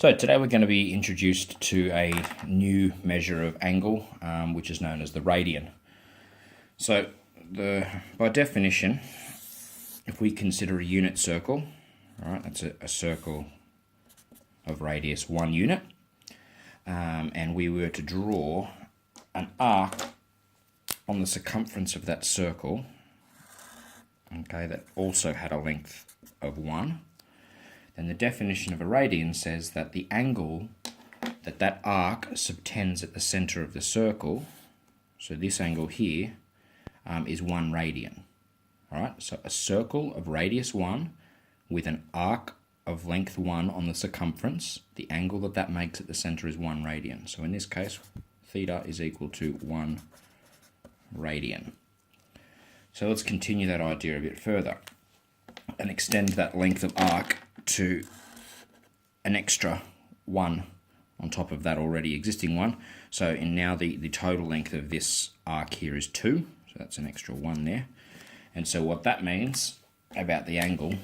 So today we're going to be introduced to a new measure of angle, which is known as the radian. So by definition, if we consider a unit circle, right, that's a circle of radius 1 unit, and we were to draw an arc on the circumference of that circle, okay, that also had a length of 1, then the definition of a radian says that the angle that arc subtends at the center of the circle, so this angle here, is 1 radian. All right, so a circle of radius 1 with an arc of length 1 on the circumference, the angle that makes at the center is 1 radian. So in this case, theta is equal to 1 radian. So let's continue that idea a bit further and extend that length of arc to an extra 1 on top of that already existing 1. So now the total length of this arc here is 2, so that's an extra 1 there. And so what that means about the angle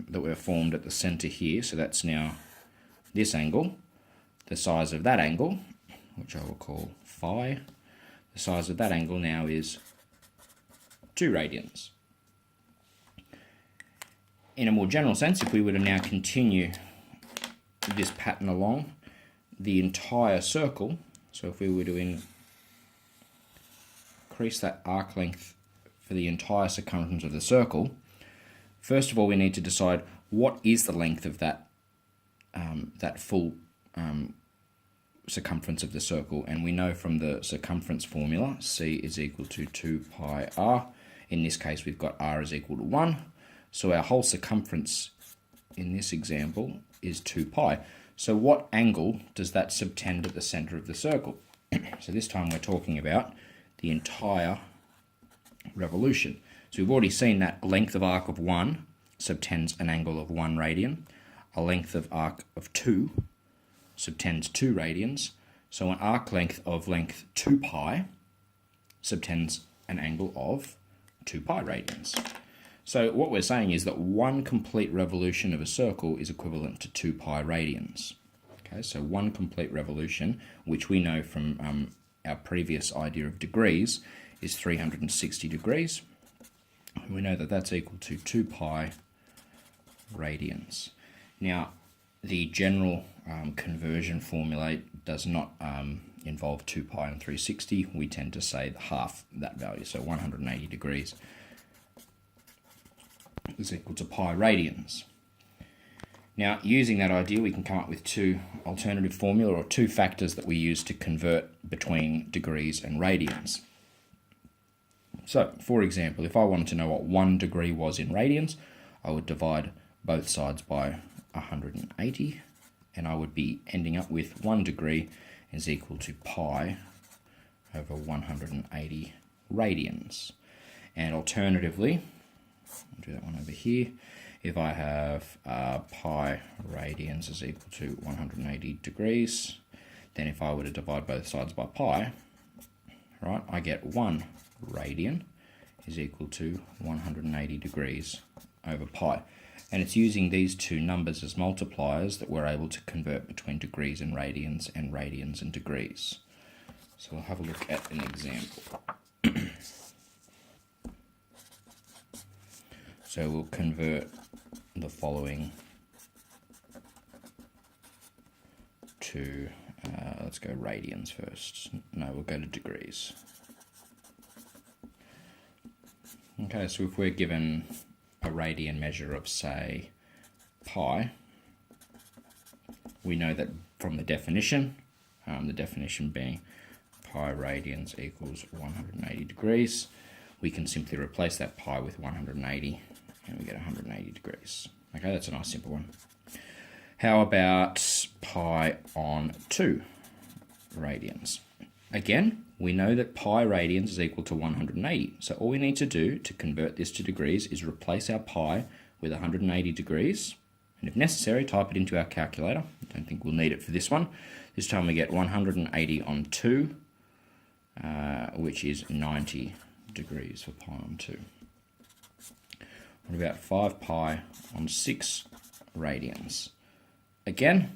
that we've formed at the center here, so that's now this angle, the size of that angle, which I will call phi, the size of that angle now is 2 radians. In a more general sense, if we were to now continue this pattern along the entire circle, so if we were to increase that arc length for the entire circumference of the circle, first of all we need to decide what is the length of that full circumference of the circle, and we know from the circumference formula C is equal to 2 pi r. In this case we've got r is equal to 1. So our whole circumference in this example is 2 pi. So what angle does that subtend at the center of the circle? So this time we're talking about the entire revolution. So we've already seen that length of arc of 1 subtends an angle of 1 radian. A length of arc of 2 subtends 2 radians. So an arc length of length 2 pi subtends an angle of 2 pi radians. So what we're saying is that 1 complete revolution of a circle is equivalent to 2 pi radians. Okay, so 1 complete revolution, which we know from our previous idea of degrees, is 360 degrees. We know that that's equal to 2 pi radians. Now, the general conversion formula does not involve 2 pi and 360. We tend to say half that value, so 180 degrees is equal to pi radians. Now, using that idea, we can come up with 2 alternative formula, or 2 factors that we use to convert between degrees and radians. So, for example, if I wanted to know what 1 degree was in radians, I would divide both sides by 180, and I would be ending up with 1 degree is equal to pi over 180 radians. And alternatively, I'll do that one over here. If I have pi radians is equal to 180 degrees, then if I were to divide both sides by pi, right, I get 1 radian is equal to 180 degrees over pi. And it's using these 2 numbers as multipliers that we're able to convert between degrees and radians and degrees. So we'll have a look at an example. So we'll convert the following to, let's go radians first. No, we'll go to degrees. Okay, so if we're given a radian measure of, say, pi, we know that from the definition being pi radians equals 180 degrees, we can simply replace that pi with 180 and we get 180 degrees. Okay, that's a nice simple one. How about pi on 2 radians? Again, we know that pi radians is equal to 180. So all we need to do to convert this to degrees is replace our pi with 180 degrees. And if necessary, type it into our calculator. I don't think we'll need it for this one. This time we get 180 on 2, which is 90 degrees for pi on 2. What about 5 pi on 6 radians? Again,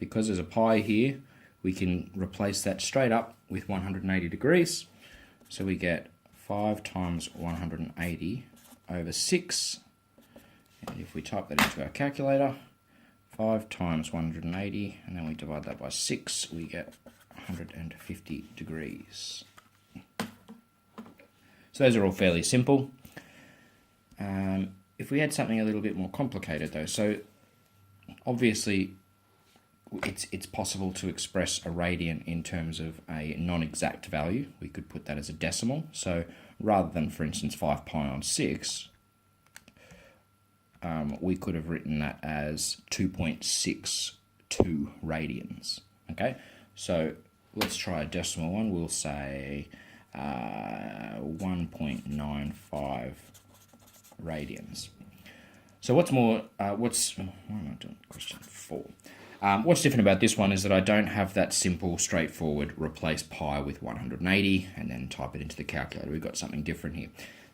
because there's a pi here, we can replace that straight up with 180 degrees. So we get 5 times 180 over 6. And if we type that into our calculator, 5 times 180, and then we divide that by 6, we get 150 degrees. So those are all fairly simple. If we had something a little bit more complicated though, so obviously it's possible to express a radian in terms of a non-exact value. We could put that as a decimal. So rather than, for instance, 5 pi on 6, we could have written that as 2.62 radians. Okay, so let's try a decimal one. We'll say 1.95 radians. So what's more, why am I doing question 4? What's different about this one is that I don't have that simple, straightforward replace pi with 180 and then type it into the calculator. We've got something different here.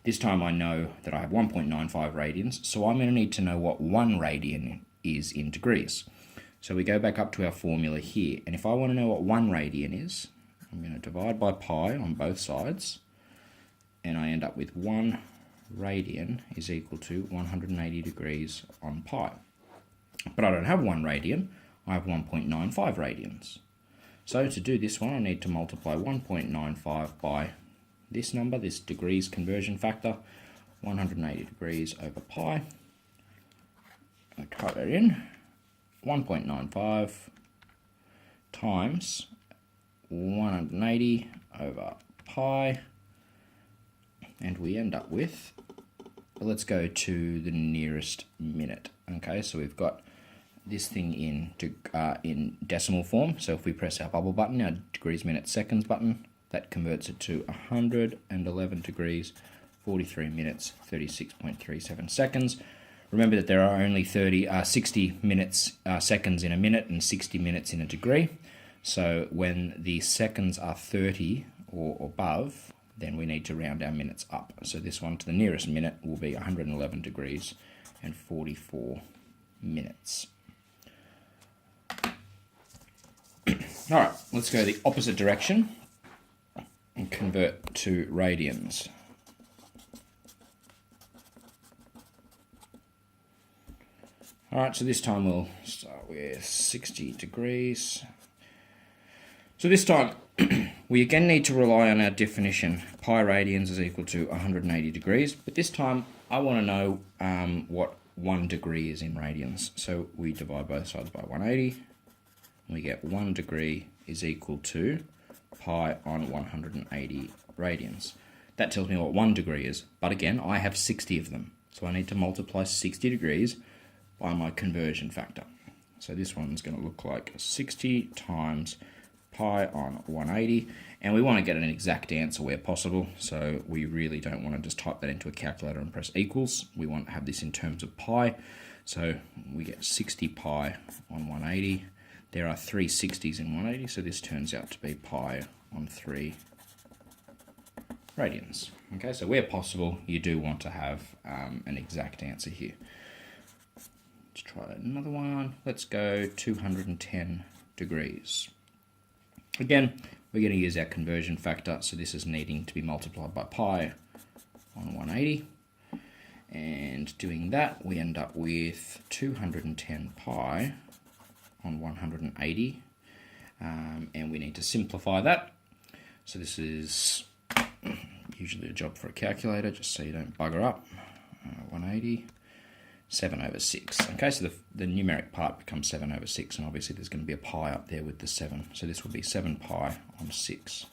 This time I know that I have 1.95 radians, so I'm going to need to know what 1 radian is in degrees. So we go back up to our formula here, and if I want to know what 1 radian is, I'm going to divide by pi on both sides, and I end up with 1 radian is equal to 180 degrees on pi. But I don't have 1 radian, I have 1.95 radians. So to do this one, I need to multiply 1.95 by this number, this degrees conversion factor, 180 degrees over pi. I type that in, 1.95 times 180 over pi, and we end up with, let's go to the nearest minute. Okay, so we've got this thing in decimal form. So if we press our bubble button, our degrees, minutes, seconds button, that converts it to 111 degrees, 43 minutes, 36.37 seconds. Remember that there are only 60 minutes, seconds in a minute and 60 minutes in a degree. So when the seconds are 30 or above, then we need to round our minutes up. So this one to the nearest minute will be 111 degrees and 44 minutes. All right, let's go the opposite direction and convert to radians. All right, so this time we'll start with 60 degrees. So this time, we again need to rely on our definition. Pi radians is equal to 180 degrees, but this time I want to know what 1 degree is in radians. So we divide both sides by 180, and we get 1 degree is equal to pi on 180 radians. That tells me what 1 degree is, but again, I have 60 of them. So I need to multiply 60 degrees by my conversion factor. So this one's going to look like 60 times pi on 180, and we want to get an exact answer where possible, so we really don't want to just type that into a calculator and press equals. We want to have this in terms of pi, so we get 60 pi on 180. There are 3 60s in 180, so this turns out to be pi on 3 radians. Okay, so where possible, you do want to have an exact answer here. Let's try another one. Let's go 210 degrees. Again, we're going to use our conversion factor, so this is needing to be multiplied by pi on 180. And doing that, we end up with 210 pi on 180. And we need to simplify that. So this is usually a job for a calculator, just so you don't bugger up. 180. 7 over 6. Okay, so the numeric part becomes 7 over 6, and obviously there's going to be a pi up there with the 7. So this will be 7 pi on 6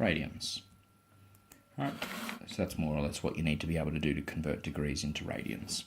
radians. All right, so that's more or less what you need to be able to do to convert degrees into radians.